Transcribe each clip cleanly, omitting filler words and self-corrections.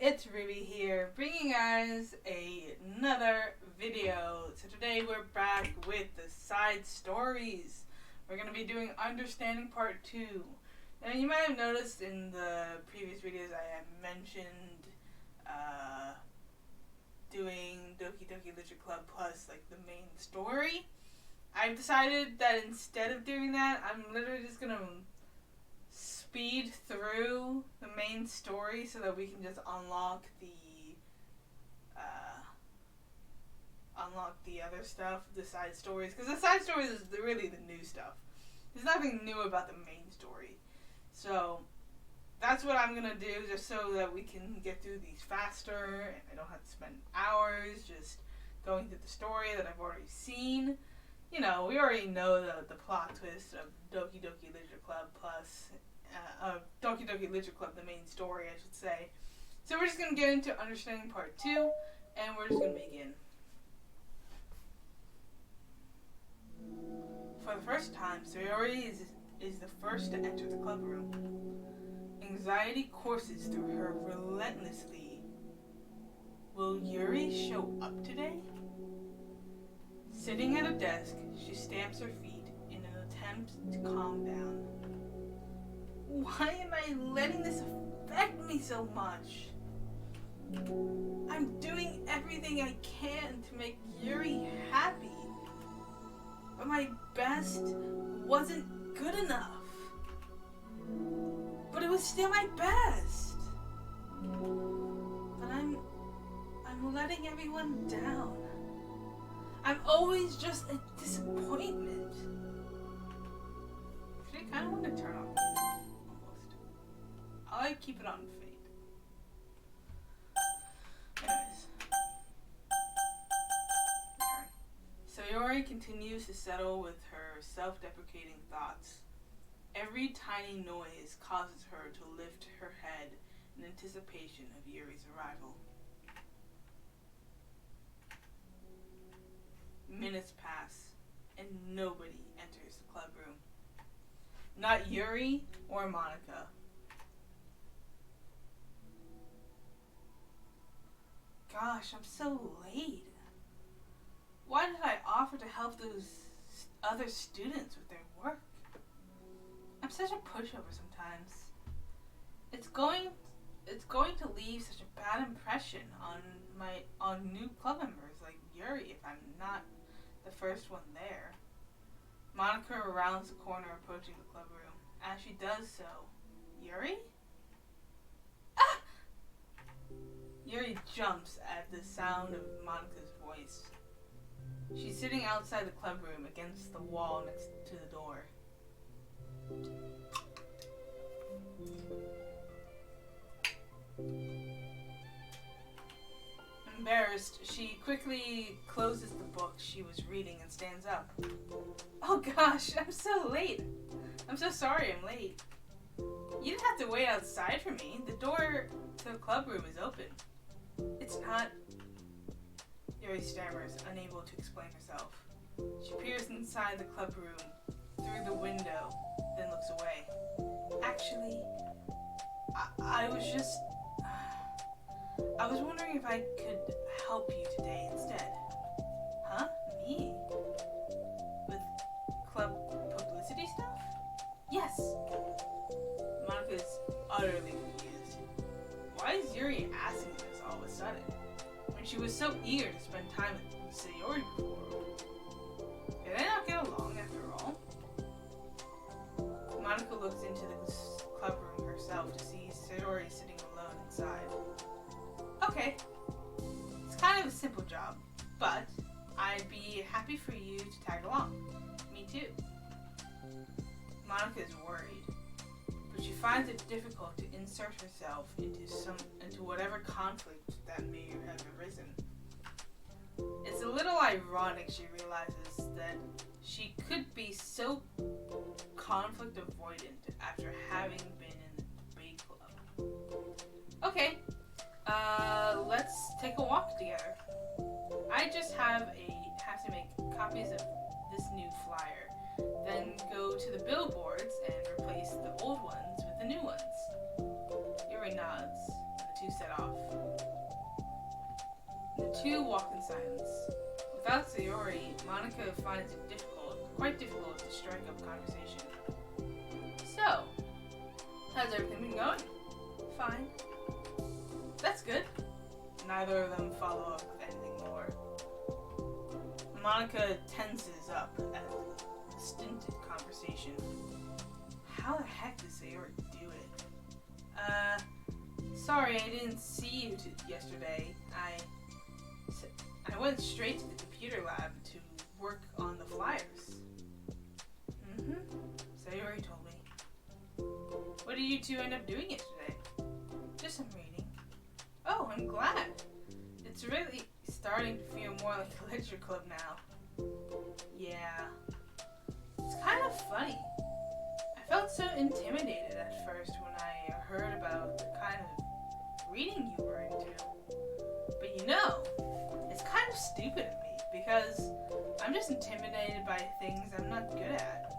it's Ruby here, bringing you guys another video. So today we're back with the side stories. We're going to be doing Understanding Part 2. Now you might have noticed in the previous videos I have mentioned doing Doki Doki Literature Club plus like the main story. I've decided that instead of doing that, I'm literally just going to speed through the main story so that we can just unlock the other stuff, the side stories, because the side stories is really the new stuff. There's nothing new about the main story, so that's what I'm gonna do, just so that we can get through these faster and I don't have to spend hours just going through the story that I've already seen. You know, we already know the plot twist of Doki Doki Literature Club plus Doki Doki Literature Club, the main story, I should say. So we're just going to get into Understanding Part 2, and we're just going to begin. For the first time, Sayori is the first to enter the club room. Anxiety courses through her relentlessly. Will Yuri show up today? Sitting at a desk, she stamps her feet in an attempt to calm down. Why am I letting this affect me so much? I'm doing everything I can to make Yuri happy, but my best wasn't good enough. But it was still my best. But I'm letting everyone down. I'm always just a disappointment. Actually, I kind of want to turn off the music. I'll keep it on fade. Anyways. Sayori continues to settle with her self-deprecating thoughts. Every tiny noise causes her to lift her head in anticipation of Yuri's arrival. Minutes pass, and nobody enters the club room. Not Yuri or Monica. Gosh, I'm so late. Why did I offer to help those other students with their work? I'm such a pushover sometimes. It's going to leave such a bad impression on new club members like Yuri if I'm not the first one there. Monica rounds the corner approaching the club room. As she does so, Yuri? Ah! Yuri jumps at the sound of Monica's voice. She's sitting outside the club room against the wall next to the door. Embarrassed, she quickly closes the book she was reading and stands up. Oh gosh, I'm so late. I'm so sorry I'm late. You didn't have to wait outside for me. The door to the club room is open. It's not... Yuri stammers, unable to explain herself. She peers inside the club room through the window, then looks away. Actually, I was wondering if I could help you today instead. Huh? Me? With club publicity stuff? Yes. Monica's utterly confused. Why is Yuri asking this all of a sudden? When she was so eager to spend time with Sayori before. Did they not get along after all? Monica looks into the club room herself to see Sayori sitting alone inside. Okay, it's kind of a simple job, but I'd be happy for you to tag along. Me too. Monica is worried, but she finds it difficult to insert herself into whatever conflict that may have arisen. It's a little ironic she realizes that she could be so conflict avoidant after having been in the debate club. Okay. Let's take a walk together. I just have to make copies of this new flyer, then go to the billboards and replace the old ones with the new ones. Yuri nods, and the two set off. The two walk in silence. Without Sayori, Monica finds it quite difficult to strike up conversation. So, how's everything been going? Fine. That's good. Neither of them follow up with anything more. Monica tenses up at the stinted conversation. How the heck does Sayori do it? Sorry, I didn't see you yesterday. I went straight to the computer lab to work on the flyers. Sayori told me. What did you two end up doing yesterday? Just some reading. Oh, I'm glad. It's really starting to feel more like a lecture club now. Yeah. It's kind of funny. I felt so intimidated at first when I heard about the kind of reading you were into. But you know, it's kind of stupid of me because I'm just intimidated by things I'm not good at.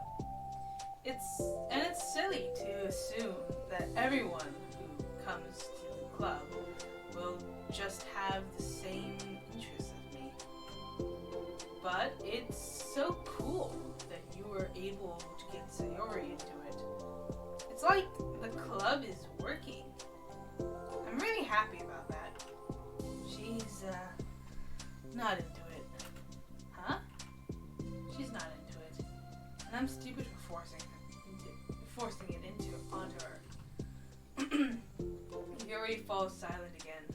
It's silly to assume that everyone who comes to the club will just have the same interests as me. But it's so cool that you were able to get Sayori into it. It's like the club is working. I'm really happy about that. She's not into it. Huh? She's not into it. And I'm stupid for forcing it onto her. Yuri falls silent again,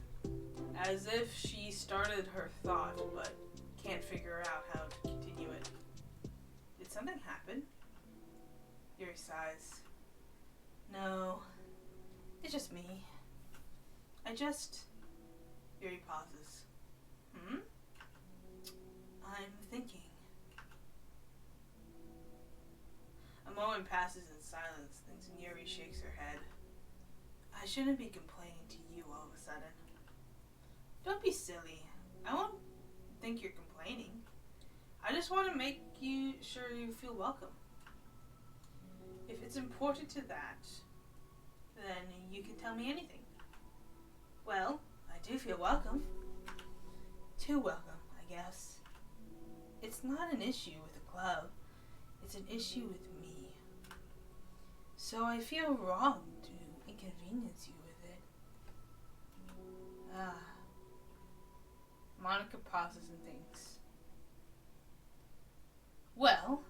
as if she started her thought but can't figure out how to continue it. Did something happen? Yuri sighs. No, it's just me. Yuri pauses. I'm thinking. A moment passes in silence, then Yuri shakes her head. I shouldn't be complaining to you all of a sudden. Don't be silly. I won't think you're complaining. I just want to make sure you feel welcome. If it's important to that, then you can tell me anything. Well, I do feel welcome. Too welcome, I guess. It's not an issue with the club. It's an issue with me. So I feel wrong to inconvenience you with it. Monica pauses and thinks. Well,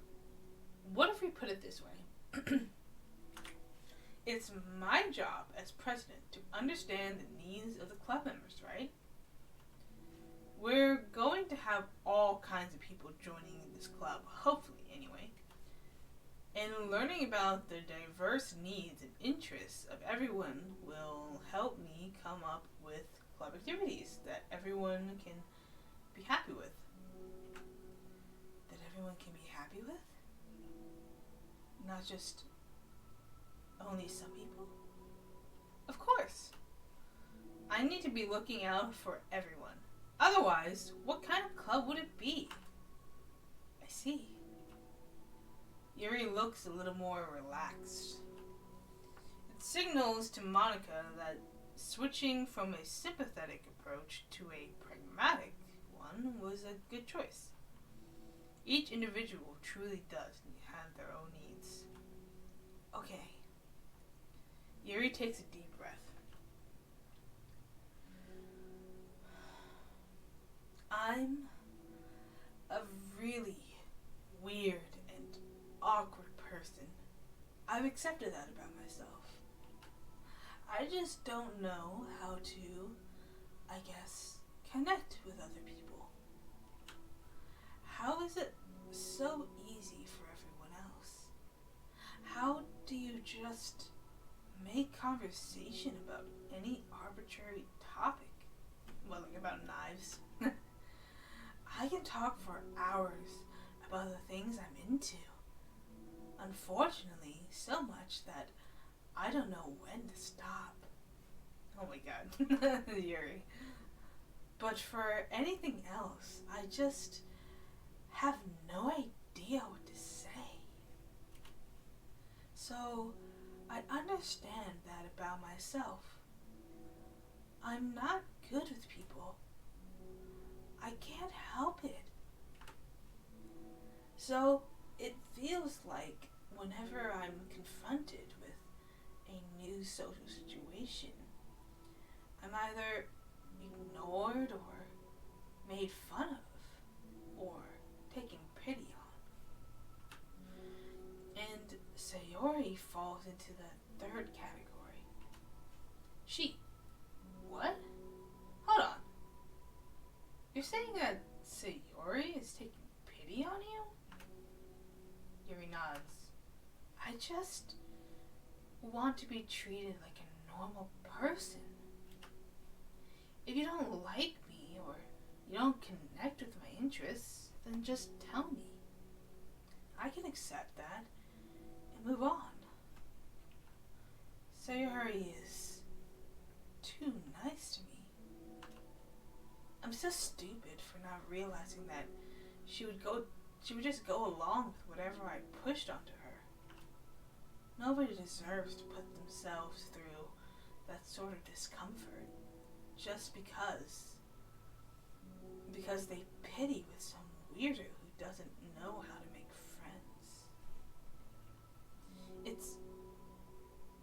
what if we put it this way? It's my job as president to understand the needs of the club members, right? We're going to have all kinds of people joining this club, hopefully anyway. And learning about the diverse needs and interests of everyone will help me come up with club activities that everyone can be happy with. That everyone can be happy with? Not just only some people? Of course. I need to be looking out for everyone. Otherwise, what kind of club would it be? I see. Yuri looks a little more relaxed. It signals to Monica that switching from a sympathetic approach to a pragmatic one was a good choice. Each individual truly does have their own needs. Okay. Yuri takes a deep breath. I'm a really weird and awkward person. I've accepted that about myself. I just don't know how to, I guess, connect with other people. How is it so easy for everyone else? How do you just make conversation about any arbitrary topic? Well, like about knives. I can talk for hours about the things I'm into. Unfortunately, so much that I don't know when to stop. Oh my god, Yuri. But for anything else, I just have no idea what to say. So, I understand that about myself. I'm not good with people. I can't help it. So it feels like whenever I'm confronted with a new social situation, I'm either ignored or made fun of or taken pity on. And Sayori falls into the third category. What? Hold on. You're saying that Sayori is taking pity on you? Yuri nods. I just want to be treated like a normal person. If you don't like me or you don't connect with my interests, then just tell me. I can accept that and move on. Sayori is too nice to me. I'm so stupid for not realizing that she would just go along with whatever I pushed onto her. Nobody deserves to put themselves through that sort of discomfort just because they pity with some weirdo who doesn't know how to make friends. It's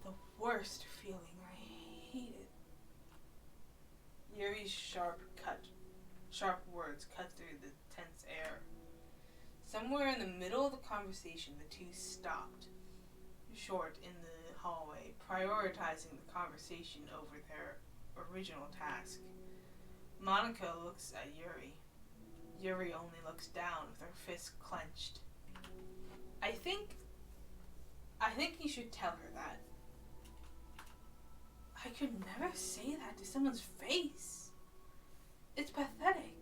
the worst feeling. I hate it. Yuri's sharp words cut through the tense air. Somewhere in the middle of the conversation, the two stopped short in the hallway, prioritizing the conversation over their original task. Monica looks at Yuri. Yuri only looks down with her fists clenched. I think you should tell her that. I could never say that to someone's face. It's pathetic.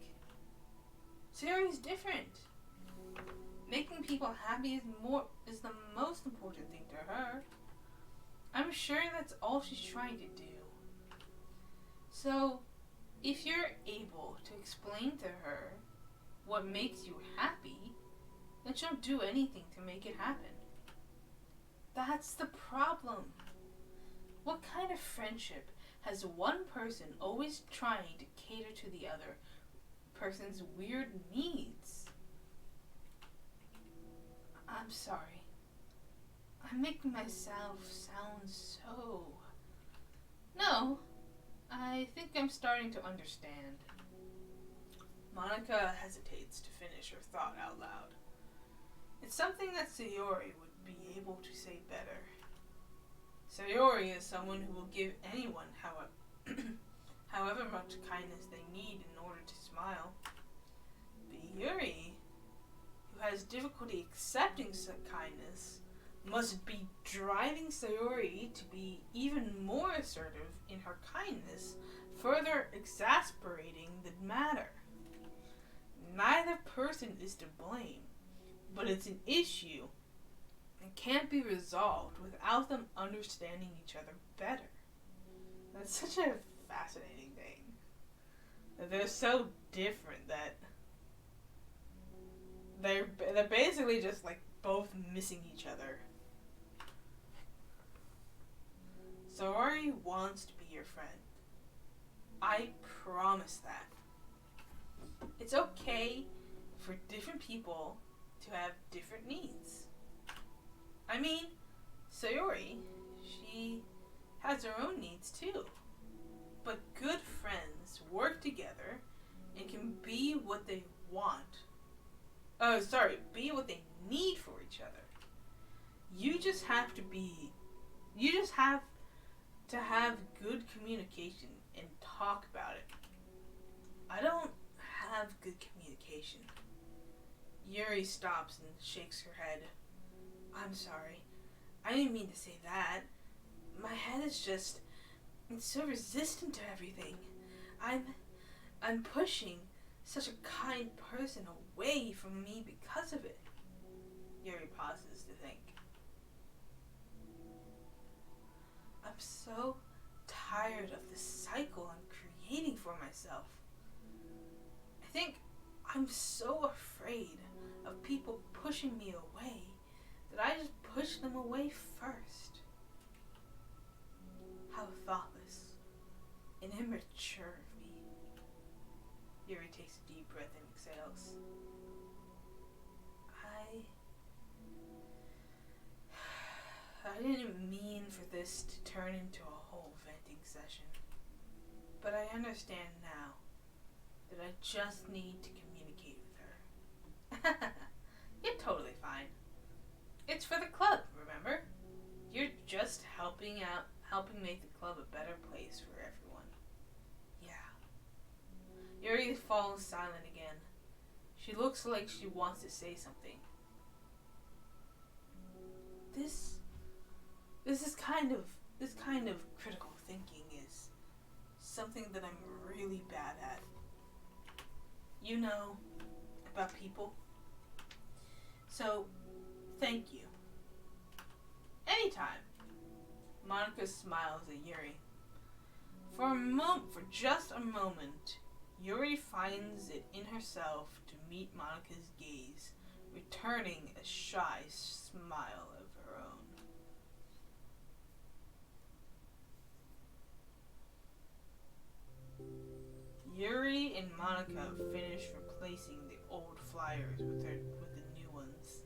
Sayori's different. Making people happy is the most important thing to her. I'm sure that's all she's trying to do. So, if you're able to explain to her what makes you happy, then she'll do anything to make it happen. That's the problem. What kind of friendship has one person always trying to cater to the other person's weird needs? I'm sorry. I'm making myself sound so... No, I think I'm starting to understand. Monica hesitates to finish her thought out loud. It's something that Sayori would be able to say better. Sayori is someone who will give anyone however much kindness they need in order to smile. But Yuri, who has difficulty accepting such kindness, must be driving Sayori to be even more assertive in her kindness, further exasperating the matter. Neither person is to blame, but it's an issue and can't be resolved without them understanding each other better. That's such a fascinating thing. That they're so different that they're basically just like both missing each other. Sayori wants to be your friend. I promise that. It's okay for different people to have different needs. I mean, Sayori, she has her own needs too. But good friends work together and can be what they want. Be what they need for each other. You just have to have good communication and talk about it. I don't have good communication. Yuri stops and shakes her head. I'm sorry. I didn't mean to say that. My head is just... It's so resistant to everything. I'm pushing such a kind person away from me because of it. Yuri pauses to think. I'm so tired of the cycle I'm creating for myself. I think I'm so afraid of people pushing me away that I just push them away first. How thoughtless. and immature of me. Yuri takes a deep breath and exhales. I didn't mean for this to turn into a whole venting session, but I understand now that I just need to communicate with her. You're totally fine. It's for the club, remember? You're just helping make the club a better place for everyone. Yeah. Yuri falls silent again. She looks like she wants to say something. This kind of critical thinking is something that I'm really bad at. You know, about people. So, thank you. Anytime. Monica smiles at Yuri. For just a moment, Yuri finds it in herself to meet Monica's gaze, returning a shy smile of her own. Yuri and Monica finish replacing the old flyers with the new ones.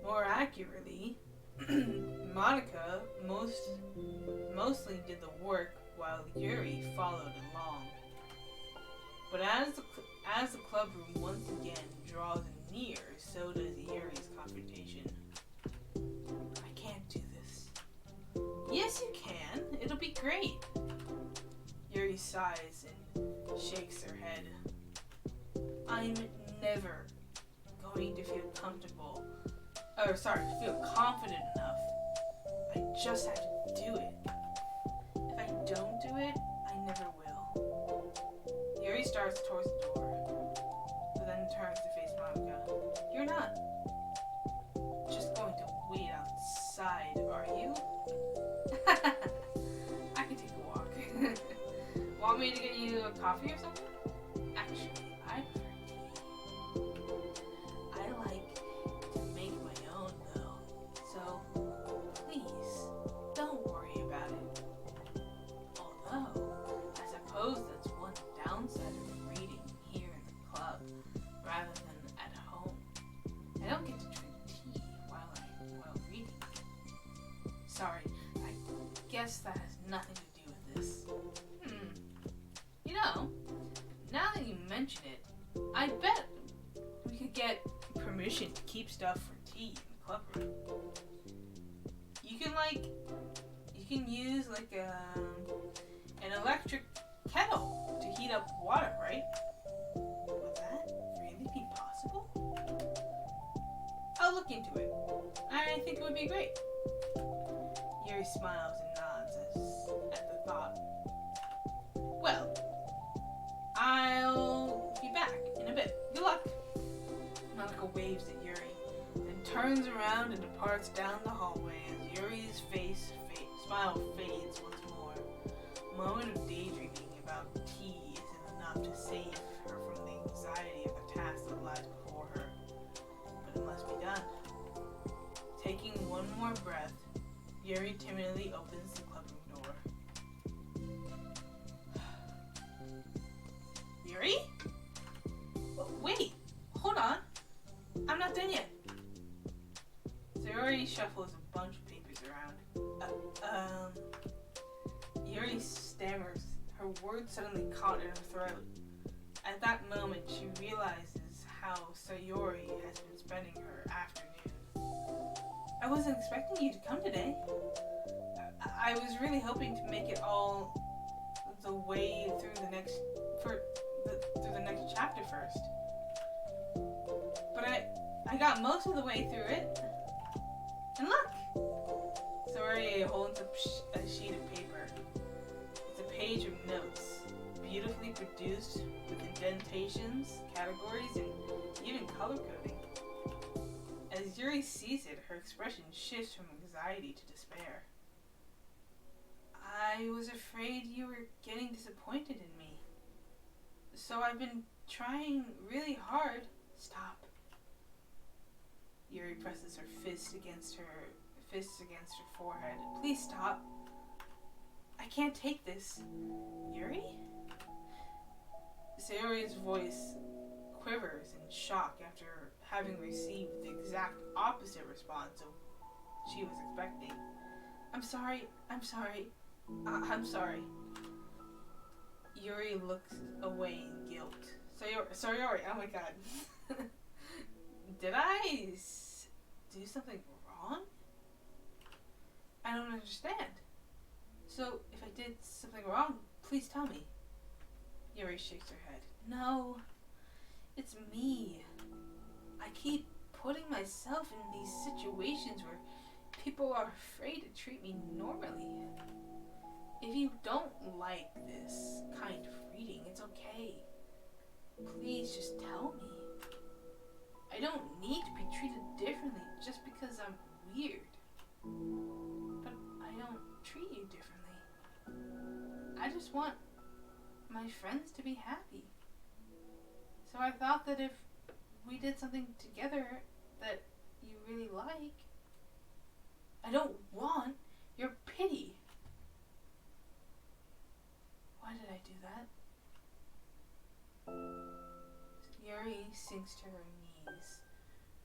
More accurately, Monica mostly did the work while Yuri followed along. But as the club room once again draws near, so does Yuri's confrontation. I can't do this. Yes, you can. It'll be great. Yuri sighs and shakes her head. I'm never going to feel confident enough. I just have to do it. If I don't do it, I never will. Yuri starts towards the door, but then turns to face Monica. You're not just going to wait outside, are you? I can take a walk. Want me to get you a coffee or something? Actually, I prefer tea. I like to make my own though, so please don't worry about it. Although, I suppose that's one downside of reading here in the club rather than at home. I don't get to drink tea while reading. Sorry, I guess that has nothing to do with this. You know, now that you mention it, I bet we could get permission to keep stuff for tea in the club room. You can use an electric kettle to heat up water, right? Would that really be possible? I'll look into it. I think it would be great. Yuri smiles and nods at the thought. Well, I'll be back in a bit. Good luck. Monica waves at Yuri, then turns around and departs down the hallway as Yuri's smile fades once more. A moment of daydreaming about tea isn't enough to save her from the anxiety of the task that lies before her. But it must be done. Taking one more breath, Yuri timidly opens the clubroom door. Yuri? Wait, hold on. I'm not done yet. Sayori shuffles a bunch of papers around. Yuri stammers, her words suddenly caught in her throat. At that moment, she realizes how Sayori has been spending her afternoon. I wasn't expecting you to come today. I was really hoping to make it all the way through the next chapter first. But I got most of the way through it. And look! Sayori holds up a sheet of paper. It's a page of notes, beautifully produced with indentations, categories, and even color coding. As Yuri sees it, her expression shifts from anxiety to despair. I was afraid you were getting disappointed in me. So I've been trying really hard. Stop. Yuri presses her fists against her forehead. Please stop. I can't take this. Yuri? Sayori's voice quivers in shock after having received the exact opposite response of she was expecting. I'm sorry. I'm sorry. Yuri looks away in guilt. Sayori, oh my god. Did I do something wrong? I don't understand. So, if I did something wrong, please tell me. Yuri shakes her head. No, it's me. I keep putting myself in these situations where people are afraid to treat me normally. If you don't like this kind of reading, it's okay. Please just tell me. I don't need to be treated differently just because I'm weird. But I don't treat you differently. I just want my friends to be happy. So I thought that if we did something together that you really like, I don't want your pity. Why did I do that? Yuri sinks to her knees.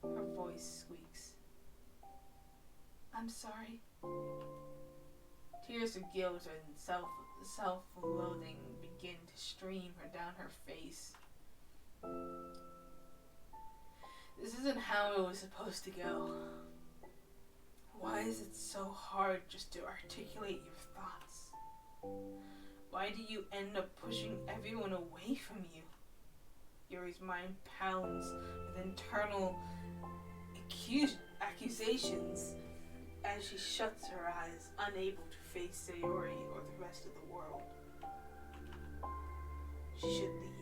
Her voice squeaks. I'm sorry. Tears of guilt and self-loathing begin to stream her down her face. This isn't how it was supposed to go. Why is it so hard just to articulate your thoughts? Why do you end up pushing everyone away from you? Yuri's mind pounds with internal accusations as she shuts her eyes, unable to face Sayori or the rest of the world. She should leave.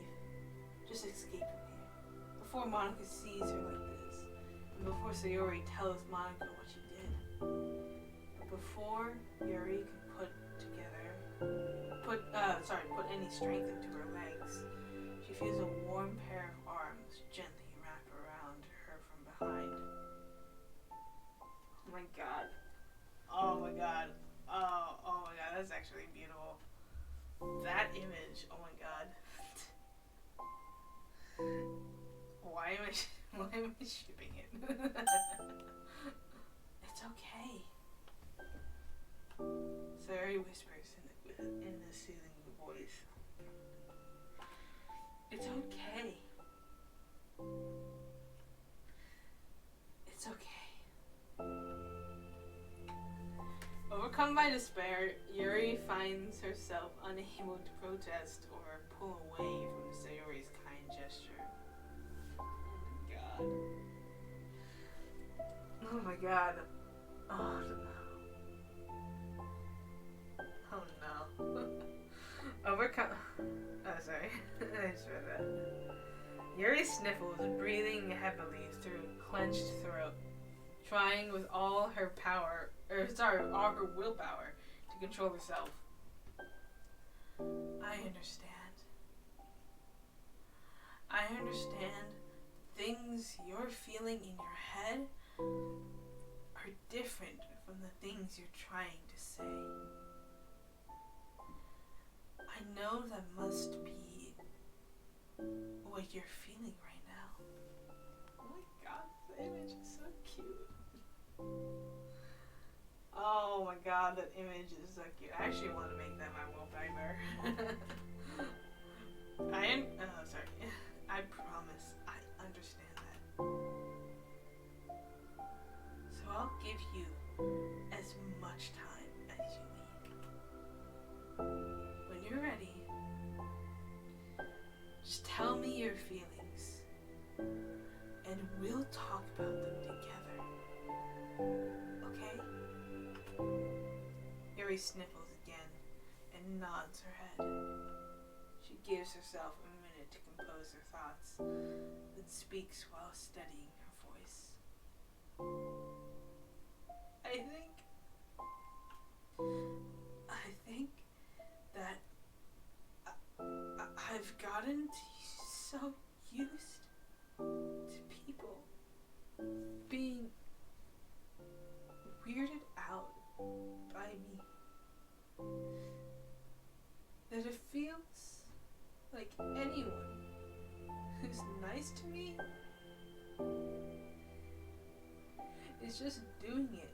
Just escape from here. Before Monica sees her like this, and before Sayori tells Monica what she did. But before Yuri can put any strength into her legs, she feels a warm pair of arms gently wrap around her from behind. Oh my god. Oh my god. Oh my god, that's actually beautiful. That image, oh my god. Why am I shipping it? It's okay. Sayori whispers in a soothing voice. It's okay. It's okay. Overcome by despair, Yuri finds herself unable to protest or pull away from Sayori's kind gesture. Oh my god. Oh no. Oh no. Overcome. Oh, sorry. I just read that. Yuri sniffles, breathing heavily through clenched throat, trying with all her willpower to control herself. I understand. Things you're feeling in your head are different from the things you're trying to say. I know that must be what you're feeling right now. Oh my god, the image is so cute. Oh my god, that image is so cute. I actually want to make that my wallpaper. I promise I understand that. So I'll give you as much time as you need. When you're ready, just tell me your feelings and we'll talk about them together. Okay? Yuri sniffles again and nods her head. She gives herself a minute to compose her thoughts, then speaks while steadying her voice. I think that I've gotten so used to people being weirded out by me that it feels like anyone who's nice to me is just doing it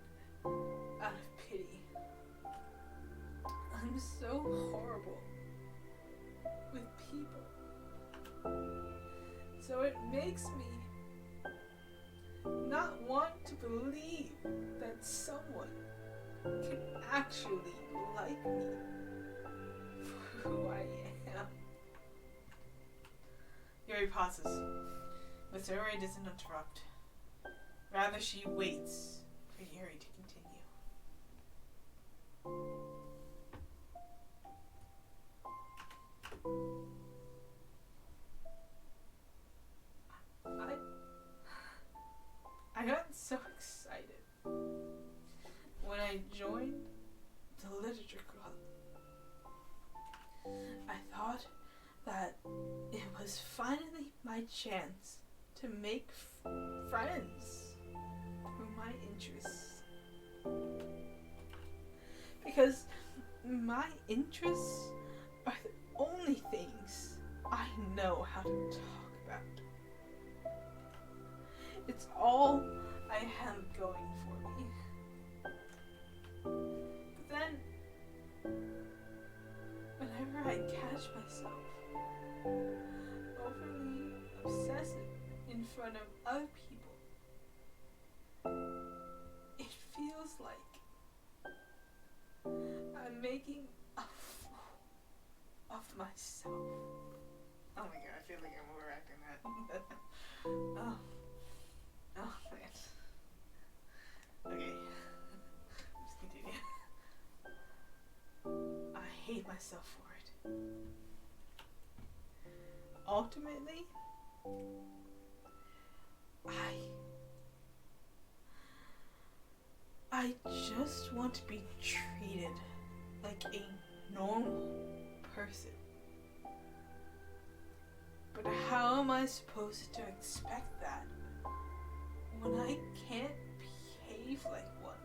out of pity. I'm so horrible with people. So it makes me not want to believe that someone can actually like me for who I am. Yuri pauses, but Sayori doesn't interrupt. Rather, she waits for Yuri to continue. I got so excited when I joined the literature club. I thought that it was finally my chance to make friends through my interests. Because my interests are the only things I know how to talk about. It's all I have going for me. But then, whenever I catch myself overly obsessive in front of other people, it feels like I'm making a fool of myself. Oh my god, I feel like I'm overacting that. Oh man. Okay. Let's continue. I hate myself for it. Ultimately, I just want to be treated like a normal person. But how am I supposed to expect that when I can't behave like one?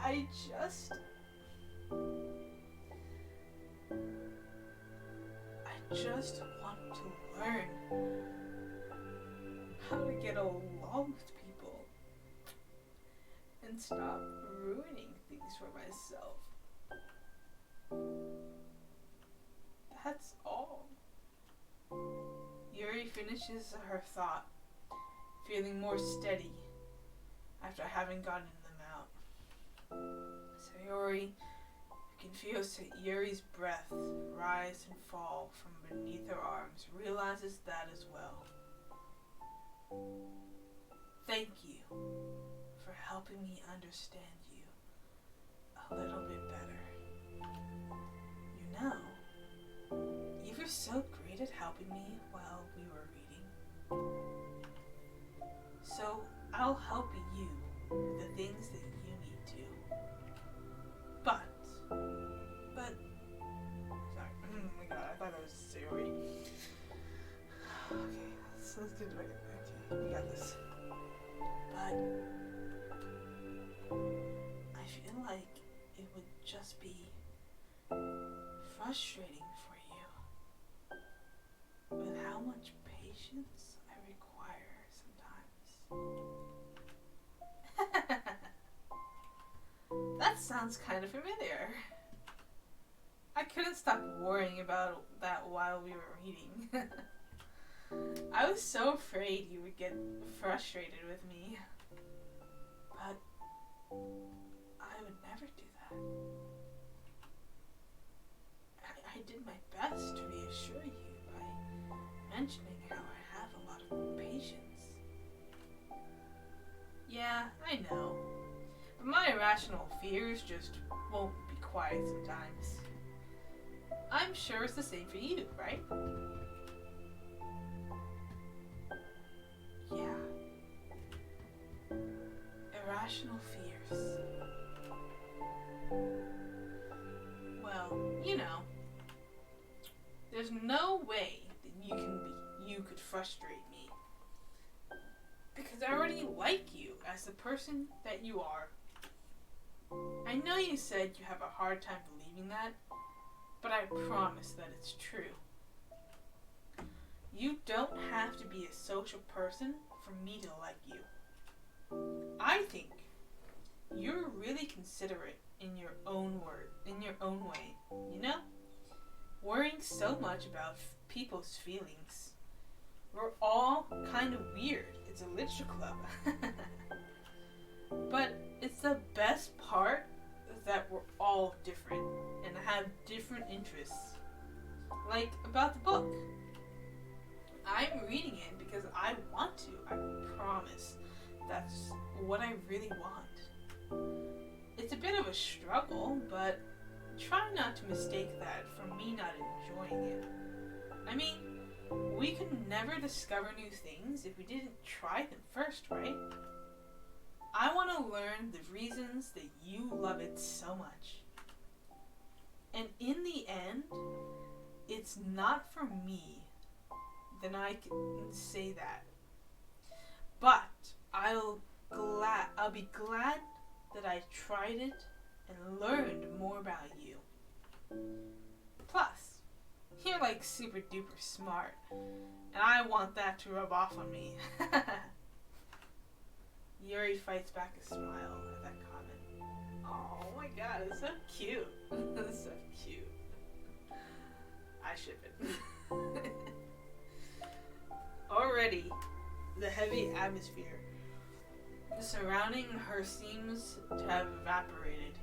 I just want to learn how to get along with people and stop ruining things for myself. That's all. Yuri finishes her thought, feeling more steady after having gotten them out. Sayori can feel Yuri's breath rise and fall from beneath her arms, realizes that as well. Thank you for helping me understand you a little bit better. You know, you were so great at helping me while we were reading. So I'll help you with the things that you need to. But, sorry, oh my god, I thought that was Sayori. Okay, let's get it right. Okay, we got this. But, I feel like it would just be frustrating for you with how much patience I require sometimes. That sounds kind of familiar. I couldn't stop worrying about that while we were reading. I was so afraid you would get frustrated with me. But I would never do that. I did my best to reassure you by mentioning how I have a lot of patience. Yeah, I know. But my irrational fears just won't be quiet sometimes. I'm sure it's the same for you, right? Yeah. Irrational fears. Well, you know, there's no way that you could frustrate me. Because I already like you as the person that you are. I know you said you have a hard time believing that, but I promise that it's true. You don't have to be a social person for me to like you. I think you're really considerate in your own way, you know? Worrying so much about people's feelings. We're all kind of weird. It's a literature club. But it's the best part that we're all different and have different interests. Like about the book. I'm reading it because I want to. I promise. That's what I really want. It's a bit of a struggle, but try not to mistake that for me not enjoying it. I mean, we could never discover new things if we didn't try them first, right? I want to learn the reasons that you love it so much. And in the end, it's not for me, then I can say that. But I'll be glad that I tried it and learned more about you. Plus, you're like super duper smart, and I want that to rub off on me. Yuri fights back a smile at that comment. Oh my god, it's so cute. It's so cute. I ship it. Already, the heavy atmosphere surrounding her seems to have evaporated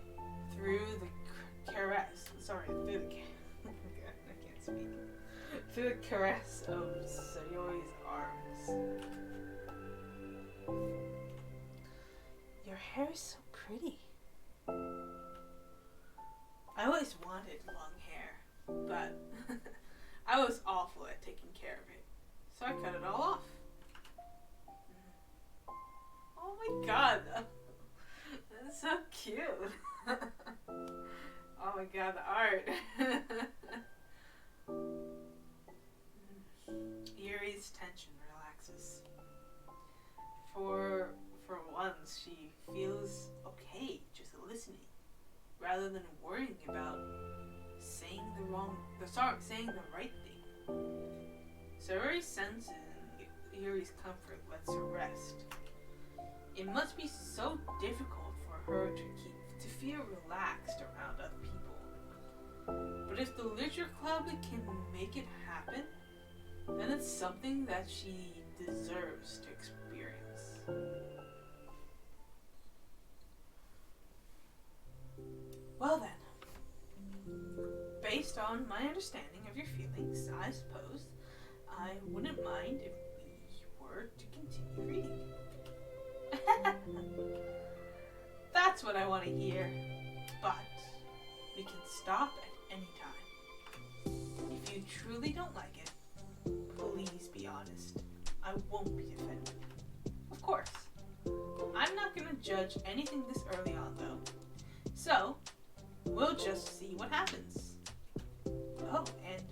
through the caress. Through the I can't speak. Through the caress of Sayori's arms. Your hair is so pretty. I always wanted long hair, but I was awful at taking care of it, so I cut it all off. Oh my god, that's so cute. Oh my god, the art. Yuri's tension relaxes. For once, she feels okay just listening, rather than worrying about saying the right thing. Sayori's sense in Yuri's comfort lets her rest. It must be so difficult for her to feel relaxed around other people. But if the literature club can make it happen, then it's something that she deserves to experience. Well then, based on my understanding of your feelings, I suppose I wouldn't mind if we were to continue reading. That's what I want to hear. But we can stop at any time. If you truly don't like it, please be honest. I won't be offended. Of course. I'm not going to judge anything this early on, though. So, we'll just see what happens. Oh, and,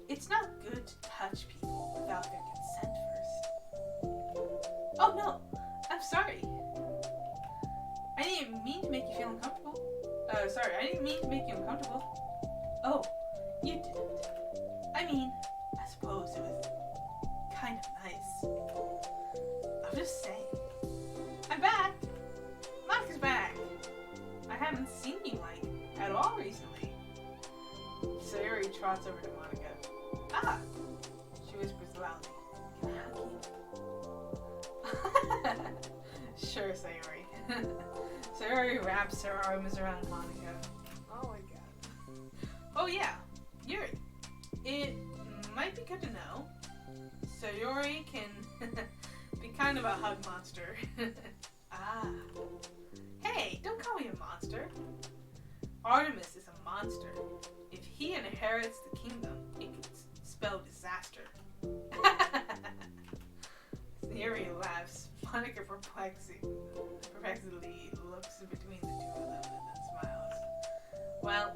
it's not good to touch people without their consent first. Oh, no. I'm sorry. I didn't mean to make you feel uncomfortable. I didn't mean to make you uncomfortable. Oh, you didn't. I mean, I suppose it was kind of nice. I'm just saying. I'm back. Monika's back. I haven't seen you, at all recently. Sayori trots over to Monika. Ah! She whispers loudly. Can I hug you? Sure, Sayori. Sayori wraps her arms around Monika. Oh my god. Oh yeah, Yuri. It might be good to know. Sayori can be kind of a hug monster. Ah. Hey, don't call me a monster. Artemis is a monster. If he inherits the kingdom, it could spell disaster. Yuri laughs. Monika perplexedly looks between the two of them and then smiles. Well,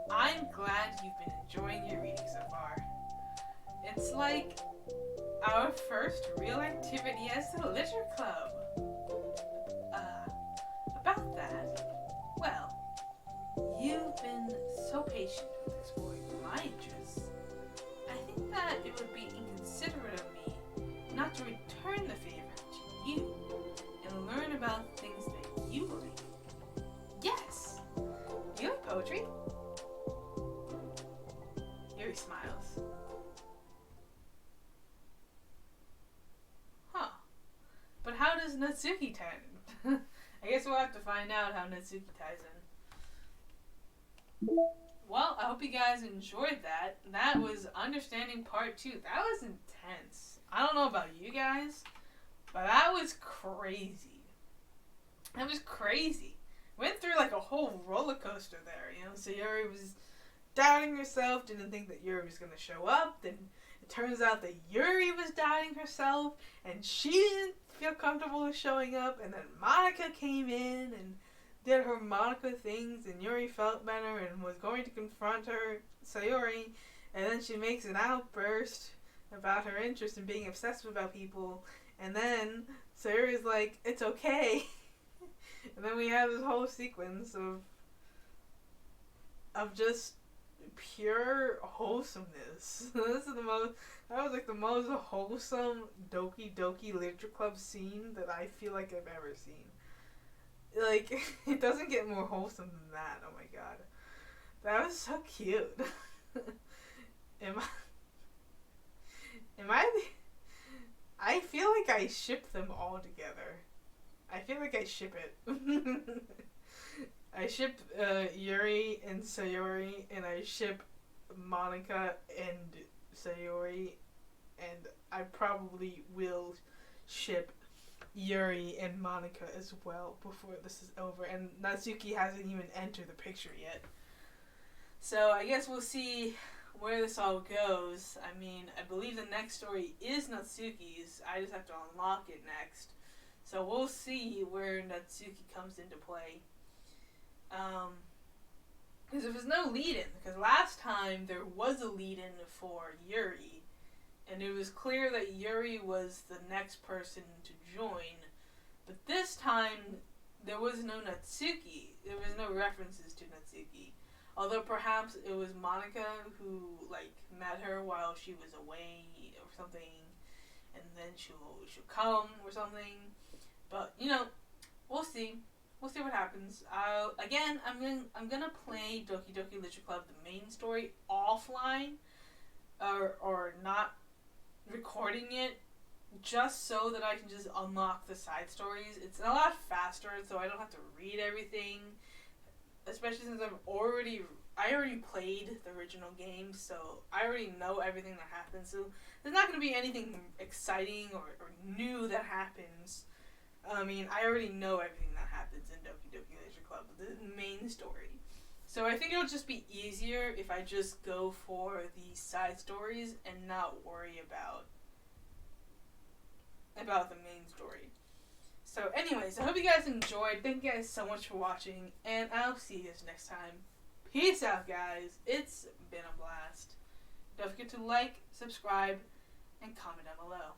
I'm glad you've been enjoying your reading so far. It's like our first real activity as the literature club. so patient with exploring my interests, I think that it would be inconsiderate of me not to return the favor to you and learn about things that you like. Yes! Do you like poetry? Yuri smiles. Huh. But how does Natsuki tie in? I guess we'll have to find out how Natsuki ties in. Well, I hope you guys enjoyed that. That was Understanding Part 2. That was intense. I don't know about you guys, but that was crazy. That was crazy. Went through like a whole roller coaster there, you know. So Yuri was doubting herself, didn't think that Yuri was going to show up. Then it turns out that Yuri was doubting herself, and she didn't feel comfortable with showing up. And then Monica came in and did her Monica things, and Yuri felt better and was going to confront her, Sayori, and then she makes an outburst about her interest in being obsessive about people, and then Sayori's like, it's okay. And then we have this whole sequence of just pure wholesomeness. That was like the most wholesome Doki Doki Literature Club scene that I feel like I've ever seen. Like, it doesn't get more wholesome than that. Oh my god. That was so cute. I feel like I ship them all together. I feel like I ship it. I ship Yuri and Sayori, and I ship Monica and Sayori, and I probably will ship Yuri and Monica as well before this is over, and Natsuki hasn't even entered the picture yet. So I guess we'll see where this all goes. I mean, I believe the next story is Natsuki's. I just have to unlock it next. So we'll see where Natsuki comes into play. Because if there's no lead-in, because last time there was a lead-in for Yuri, and it was clear that Yuri was the next person to join, but this time there was no Natsuki. There was no references to Natsuki. Although perhaps it was Monica who, like, met her while she was away or something, and then she'll come or something. But, you know, we'll see. We'll see what happens. Again, I'm gonna play Doki Doki Literature Club, the main story, offline, or not recording it, just so that I can just unlock the side stories. It's a lot faster, so I don't have to read everything. Especially since I already played the original game, so I already know everything that happens. So there's not going to be anything exciting or new that happens. I mean, I already know everything that happens in Doki Doki Literature Club, the main story. So I think it'll just be easier if I just go for the side stories and not worry about the main story. So anyways, I hope you guys enjoyed. Thank you guys so much for watching, and I'll see you guys next time. Peace out, guys. It's been a blast. Don't forget to like, subscribe, and comment down below.